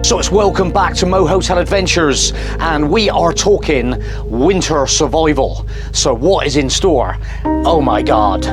So it's welcome back to Mo Hotel Adventures, and we are talking winter survival. So what is in store? Oh my God.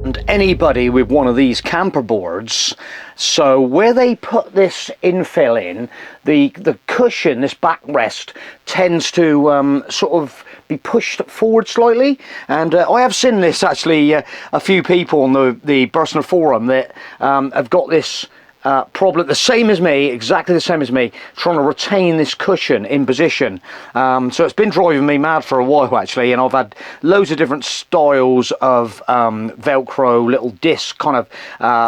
And anybody with one of these camper boards, so where they put this infill in, the cushion, this backrest, tends to sort of be pushed forward slightly, and I have seen this actually, a few people on the personal forum that have got this problem, the same as me, exactly the same as me, trying to retain this cushion in position. So it's been driving me mad for a while actually, and I've had loads of different styles of Velcro, little disc kind of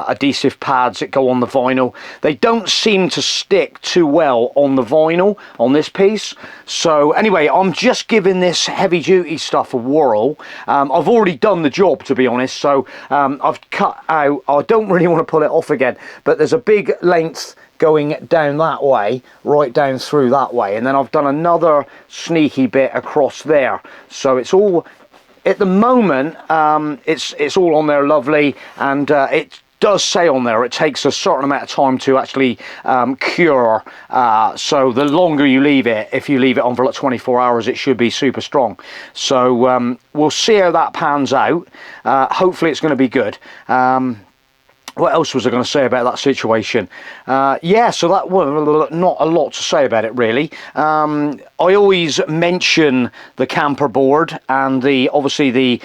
adhesive pads that go on the vinyl. They don't seem to stick too well on the vinyl on this piece. So anyway, I'm just giving this heavy duty stuff a whirl. I've already done the job, to be honest, so I've cut out, I don't really want to pull it off again, but there's a big length going down that way, right down through that way, and then I've done another sneaky bit across there. So it's all, at the moment, it's all on there lovely, and it does say on there it takes a certain amount of time to actually cure, so the longer you leave it, if you leave it on for like 24 hours, it should be super strong. So we'll see how that pans out. Hopefully it's going to be good. What else was I going to say about that situation? Yeah, so that was not a lot to say about it really. I always mention the camper board and obviously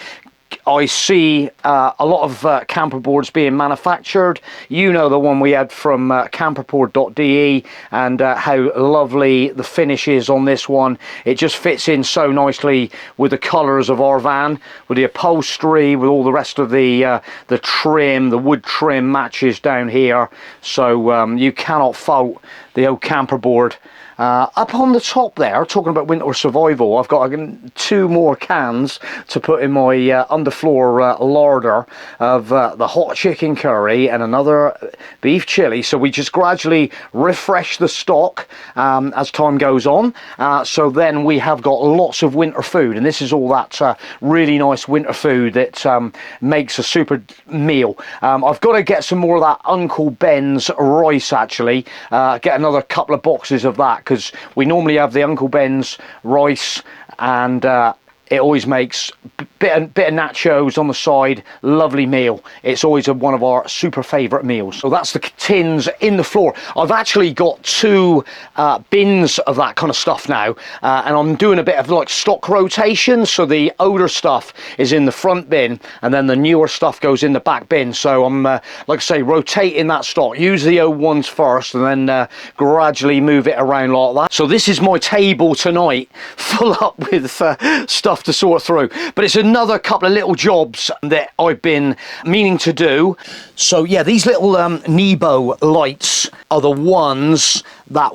I see a lot of camper boards being manufactured. You know, the one we had from camperboard.de, and how lovely the finish is on this one. It just fits in so nicely with the colours of our van, with the upholstery, with all the rest of the trim, the wood trim matches down here. So you cannot fault the old camper board. Up on the top there, talking about winter survival, I've got 2 more cans to put in my underfloor larder of the hot chicken curry and another beef chilli. So we just gradually refresh the stock as time goes on. So then we have got lots of winter food, and this is all that really nice winter food that makes a super meal. I've got to get some more of that Uncle Ben's rice actually, get another couple of boxes of that, because we normally have the Uncle Ben's rice, and it always makes bit of nachos on the side, lovely meal. It's always one of our super favourite meals. So that's the tins in the floor. I've actually got 2 bins of that kind of stuff now, and I'm doing a bit of like stock rotation. So the older stuff is in the front bin, and then the newer stuff goes in the back bin. So I'm like I say, rotating that stock. Use the old ones first, and then gradually move it around like that. So this is my table tonight, full up with stuff to sort through, but it's another couple of little jobs that I've been meaning to do. So yeah, these little Nebo lights are the ones that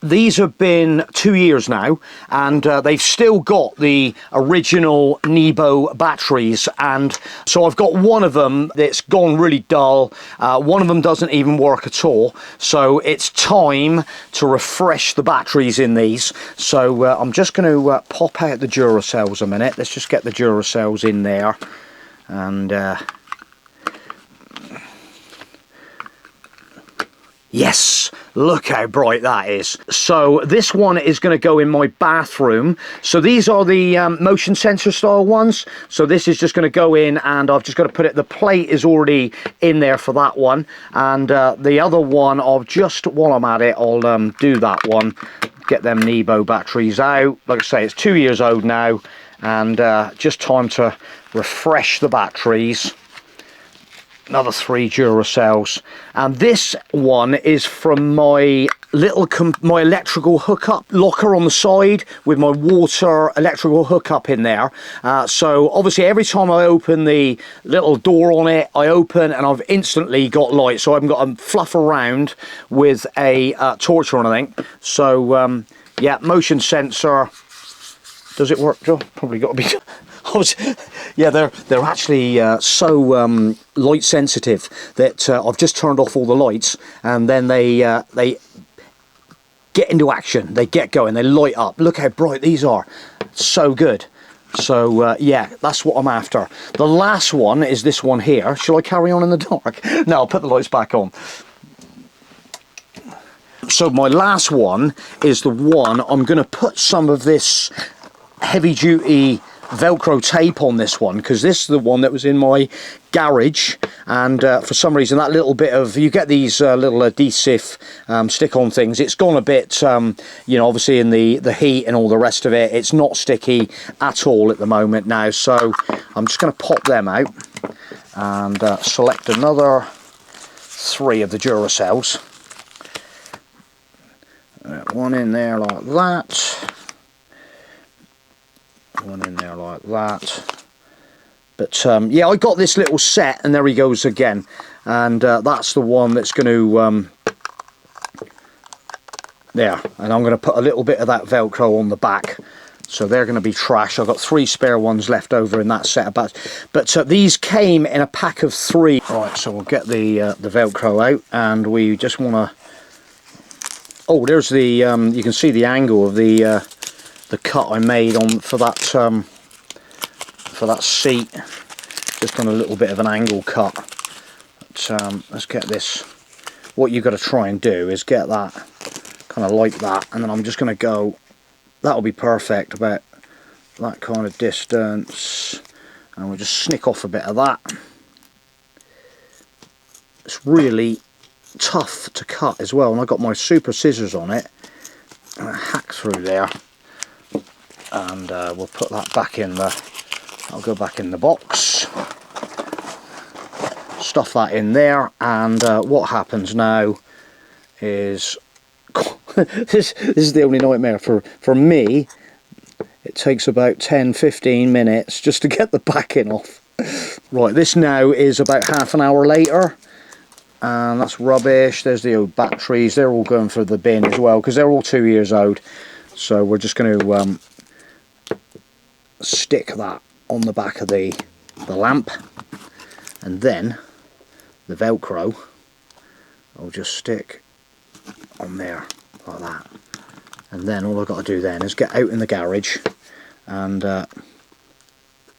these have been 2 years now, and they've still got the original Nebo batteries, and so I've got one of them that's gone really dull. One of them doesn't even work at all, so it's time to refresh the batteries in these. So I'm just going to pop out the Duracells a minute. Let's just get the Duracells in there, and yes, look how bright that is. So this one is going to go in my bathroom. So these are the motion sensor style ones. So this is just going to go in, and I've just got to put it, the plate is already in there for that one. And the other one, while I'm at it, I'll do that one. Get them Nebo batteries out. Like I say, it's 2 years old now, and just time to refresh the batteries. Another 3 Duracells, and this one is from my my electrical hookup locker on the side with my water electrical hookup in there. So obviously every time I open the little door on it, I open and I've instantly got light, so I haven't got to fluff around with a torch or anything. So yeah, motion sensor. Does it work, Joe? Probably got to be. Yeah, they're actually so light sensitive that I've just turned off all the lights, and then they get into action. They get going. They light up. Look how bright these are. So good. So yeah, that's what I'm after. The last one is this one here. Shall I carry on in the dark? No, I'll put the lights back on. So my last one is the one I'm going to put some of this heavy duty Velcro tape on this one, because this is the one that was in my garage, and for some reason that little bit of, you get these little adhesive stick-on things, it's gone a bit, you know, obviously in the heat and all the rest of it, it's not sticky at all at the moment now. So I'm just going to pop them out and select another 3 of the Duracells. One in there like that. One in there like that. But yeah, I got this little set, and there he goes again. And that's the one that's going to there. And I'm going to put a little bit of that Velcro on the back. So they're going to be trash. I've got 3 spare ones left over in that set. But these came in a pack of 3. Right, so we'll get the Velcro out, and we just want to. Oh, there's the. You can see the angle of the cut I made on for that seat. Just on a little bit of an angle cut. But, let's get this. What you've got to try and do is get that kind of like that, and then I'm just going to go. That'll be perfect, about that kind of distance, and we'll just snick off a bit of that. It's really tough to cut as well, and I've got my super scissors on it, and I hack through there, and we'll put that back in the. I'll go back in the box, stuff that in there, and what happens now is this is the only nightmare for me. It takes about 10-15 minutes just to get the backing off. Right, this now is about half an hour later, and that's rubbish. There's the old batteries, they're all going for the bin as well, because they're all 2 years old. So we're just going to stick that on the back of the lamp, and then the Velcro I'll just stick on there like that, and then all I've got to do then is get out in the garage, and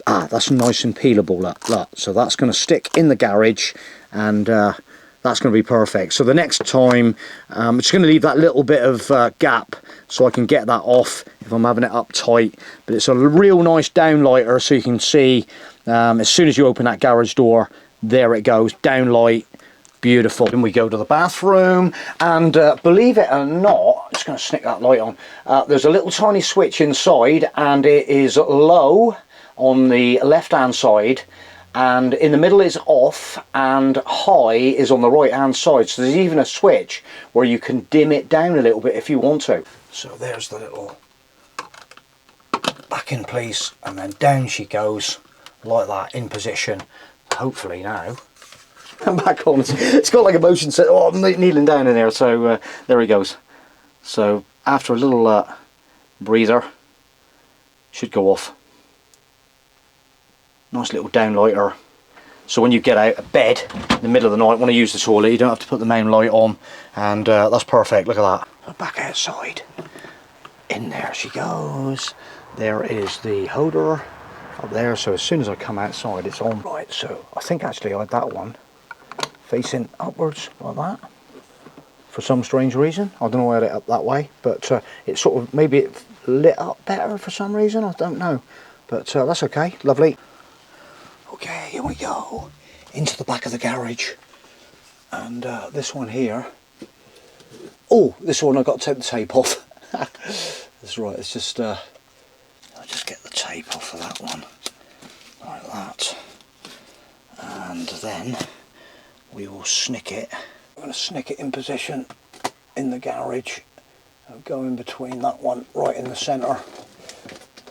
that's nice and peelable, look. So that's going to stick in the garage, and that's going to be perfect. So the next time I'm just going to leave that little bit of gap so I can get that off if I'm having it up tight. But it's a real nice downlighter, so you can see as soon as you open that garage door, there it goes, downlight, beautiful. Then we go to the bathroom, and believe it or not, just going to snick that light on, there's a little tiny switch inside, and it is low on the left hand side, and in the middle is off, and high is on the right hand side. So there's even a switch where you can dim it down a little bit if you want to. So there's the little back in place, and then down she goes like that, in position. Hopefully now I'm back on. It's got like a motion set. Oh, I'm kneeling down in there. So there he goes. So after a little breather, should go off. Nice little downlighter. So when you get out of bed in the middle of the night, want to use the toilet, you don't have to put the main light on, and that's perfect. Look at that. Back outside. In there she goes. There is the holder up there. So as soon as I come outside, it's on. Right. So I think actually I had that one facing upwards like that for some strange reason. I don't know why I had it up that way, but it sort of, maybe it lit up better for some reason. I don't know, but that's okay. Lovely. Okay, here we go into the back of the garage, and this one here. Oh, this one I've got to take the tape off. That's right. It's just I'll just get the tape off of that one like that, and then we will snick it. I'm going to snick it in position in the garage. I'll go in between that one right in the centre,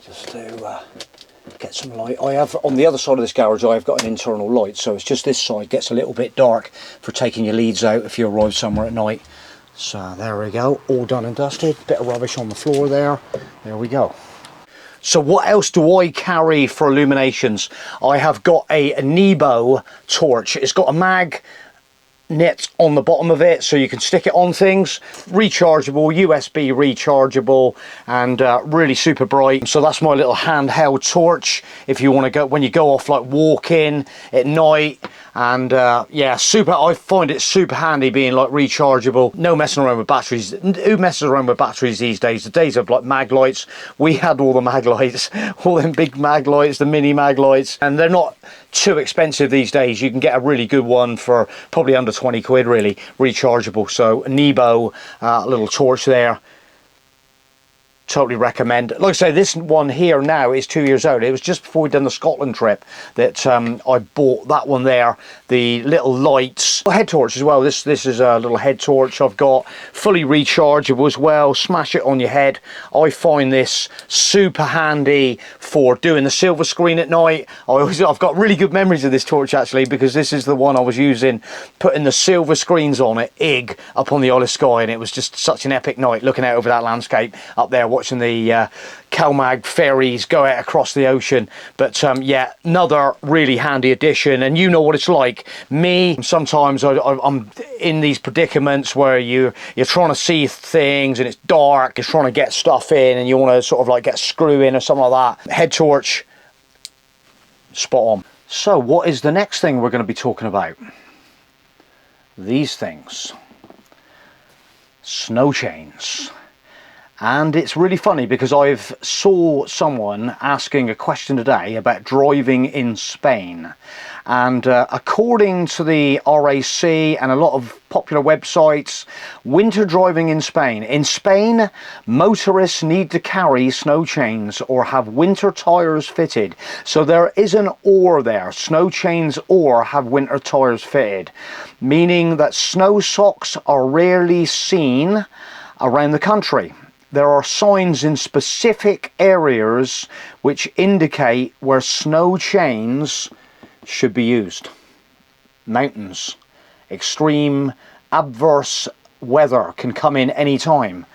just to get some light. I have on the other side of this garage, I have got an internal light, so it's just this side gets a little bit dark for taking your leads out if you arrive somewhere at night. So there we go, all done and dusted. Bit of rubbish on the floor there. There we go. So what else do I carry for illuminations? I have got a Nebo torch. It's got a mag nit on the bottom of it so you can stick it on things. Rechargeable, USB rechargeable, and really super bright. So that's my little handheld torch if you want to go when you go off like walking at night. And yeah, I find it super handy being like rechargeable. No messing around with batteries. Who messes around with batteries these days? The days of like mag lights. We had all the mag lights, all them big mag lights, the mini mag lights, and they're not too expensive these days. You can get a really good one for probably under 20 quid, really, rechargeable. So a Nebo little torch there. Totally recommend. Like I say, this one here now is 2 years old. It was just before we'd done the Scotland trip that I bought that one there. The little lights, head torch as well. This is a little head torch I've got, fully rechargeable as well. Smash it on your head. I find this super handy for doing the silver screen at night. I've got really good memories of this torch actually, because this is the one I was using, putting the silver screens on it, up on the Isle of Skye, and it was just such an epic night looking out over that landscape up there, watching the Calmag ferries go out across the ocean. But yeah, another really handy addition. And you know what it's like. Me, sometimes I'm in these predicaments where you're trying to see things and it's dark, you're trying to get stuff in and you want to sort of like get a screw in or something like that. Head torch, spot on. So what is the next thing we're going to be talking about? These things. Snow chains. And it's really funny because I've saw someone asking a question today about driving in Spain, and according to the RAC and a lot of popular websites, winter driving in Spain, motorists need to carry snow chains or have winter tyres fitted. So there is an or there, snow chains or have winter tyres fitted, meaning that snow socks are rarely seen around the country. There are signs in specific areas which indicate where snow chains should be used. Mountains, extreme adverse weather can come in any time.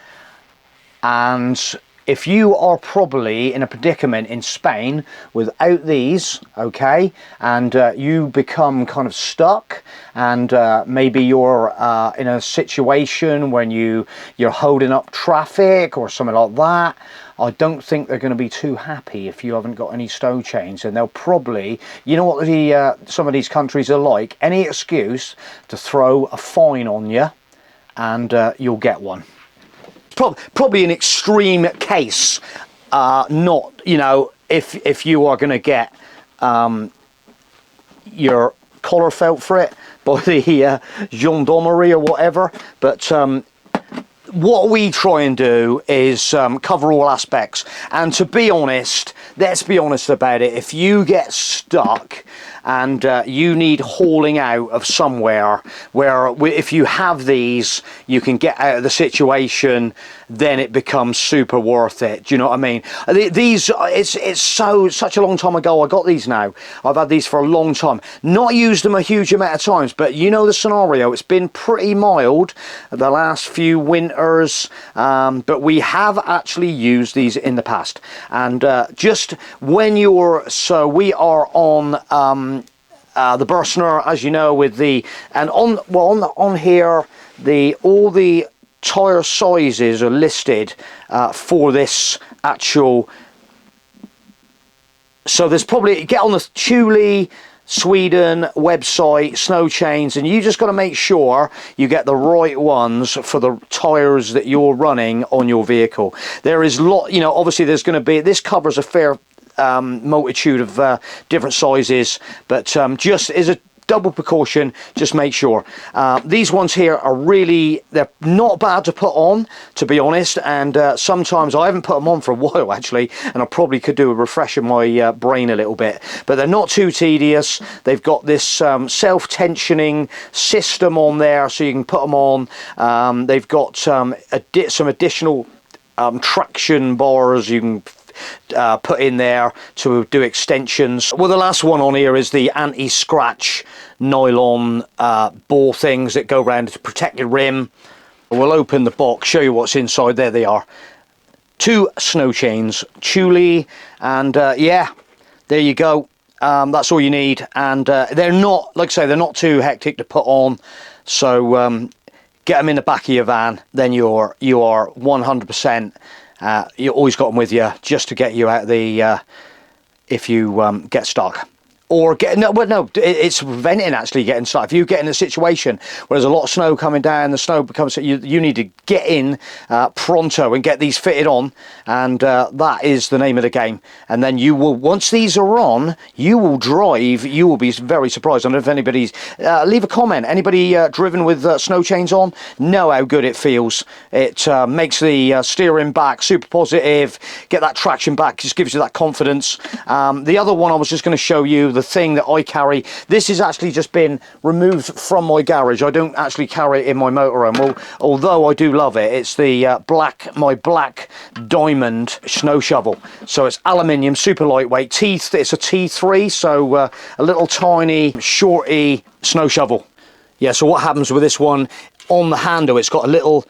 And if you are probably in a predicament in Spain without these, okay, and you become kind of stuck, and maybe you're in a situation when you're holding up traffic or something like that, I don't think they're going to be too happy if you haven't got any snow chains. And they'll probably, you know what some of these countries are like, any excuse to throw a fine on you, and you'll get one. Probably an extreme case, not, you know, if you are going to get your collar felt for it by the gendarmerie or whatever. But what we try and do is cover all aspects. And to be honest, let's be honest about it, if you get stuck and you need hauling out of somewhere where if you have these you can get out of the situation, then it becomes super worth it. Do you know what I mean? These, it's such a long time ago I got these now. I've had these for a long time, not used them a huge amount of times, but you know the scenario, it's been pretty mild the last few winters, but we have actually used these in the past. And just when we are on the Bursner, as you know, with the, and on here, all the tyre sizes are listed for this actual. So there's probably, get on the Thule Sweden website, snow chains, and you just got to make sure you get the right ones for the tyres that you're running on your vehicle. There is obviously there's going to be, this covers a fair multitude of different sizes, but just as a double precaution, just make sure. These ones here are really, they're not bad to put on, to be honest, and sometimes I haven't put them on for a while actually, and I probably could do a refresh of my brain a little bit, but they're not too tedious. They've got this self-tensioning system on there so you can put them on. They've got some additional traction bars you can put in there to do extensions. Well, the last one on here is the anti-scratch nylon ball things that go around to protect your rim. We'll open the box, show you what's inside. There they are. 2 snow chains, Thule, and yeah, there you go. That's all you need, and they're not, like I say, they're not too hectic to put on. So get them in the back of your van, then you are 100%. You always got them with you just to get you out of the if you get stuck. Or it's preventing actually getting stuck. If you get in a situation where there's a lot of snow coming down, the snow becomes, you need to get in pronto and get these fitted on, and that is the name of the game. And then you will, once these are on, you will drive. You will be very surprised. I don't know if anybody's leave a comment. Anybody driven with snow chains on? Know how good it feels. It makes the steering back super positive. Get that traction back. Just gives you that confidence. The other one I was just going to show you. The thing that I carry, this has actually just been removed from my garage. I don't actually carry it in my motorhome, well, although I do love it. It's the my black diamond snow shovel. So it's aluminium, super lightweight. It's a T3, so a little tiny, shorty snow shovel. Yeah, so what happens with this one, on the handle, it's got a little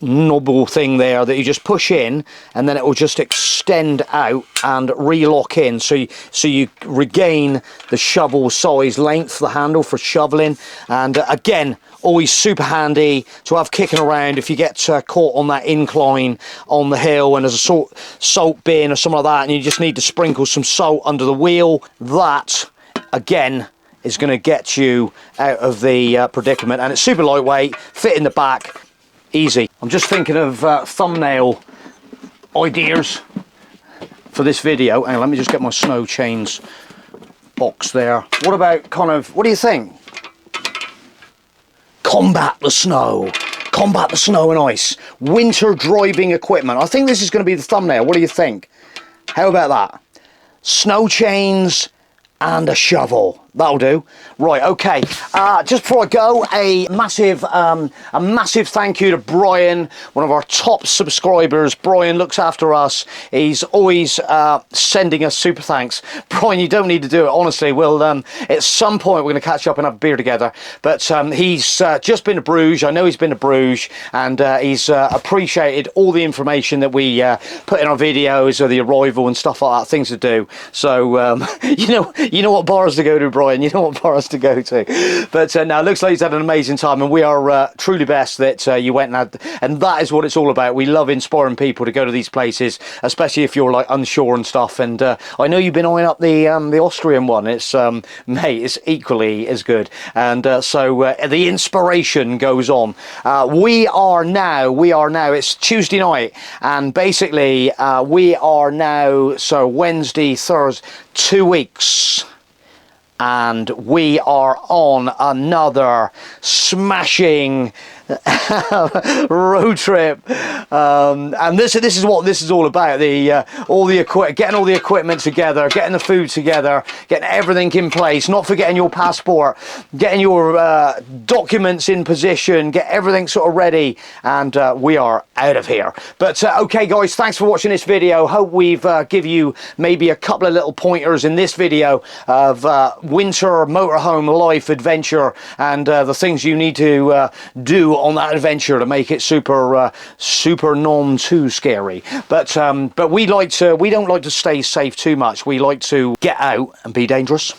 knobble thing there that you just push in, and then it will just extend out and re-lock in, so you regain the shovel size length, the handle for shoveling. And again, always super handy to have kicking around if you get caught on that incline on the hill and there's a salt bin or something like that, and you just need to sprinkle some salt under the wheel. That again is going to get you out of the predicament, and it's super lightweight, fit in the back, easy. I'm just thinking of thumbnail ideas for this video. Hang on, let me just get my snow chains box there. What about what do you think? Combat the snow and ice, winter driving equipment. I think this is going to be the thumbnail. What do you think? How about that? Snow chains and a shovel. That'll do. Right, okay. Just before I go, a massive thank you to Brian, one of our top subscribers. Brian looks after us. He's always sending us super thanks. Brian, you don't need to do it, honestly. We'll at some point we're going to catch up and have a beer together. But he's just been to Bruges. I know he's been to Bruges, and he's appreciated all the information that we put in our videos of the arrival and stuff like that, things to do. So you know what bars to go to, Brian. You know what bars to go to. But now it looks like he's had an amazing time, and we are truly blessed that you went and that is what it's all about. We love inspiring people to go to these places, especially if you're like unsure and stuff. And I know you've been eyeing up the Austrian one. It's mate, it's equally as good. And so the inspiration goes on. We are now, it's Tuesday night, and basically we are now, so Wednesday, Thursday, 2 weeks, and we are on another smashing road trip, and this is what this is all about. Getting all the equipment together, getting the food together, getting everything in place, not forgetting your passport, getting your documents in position, get everything sort of ready, and we are out of here. But okay guys, thanks for watching this video. Hope we've give you maybe a couple of little pointers in this video of winter motorhome life adventure, and the things you need to do on that adventure to make it super non too scary. But we don't like to stay safe too much. We like to get out and be dangerous.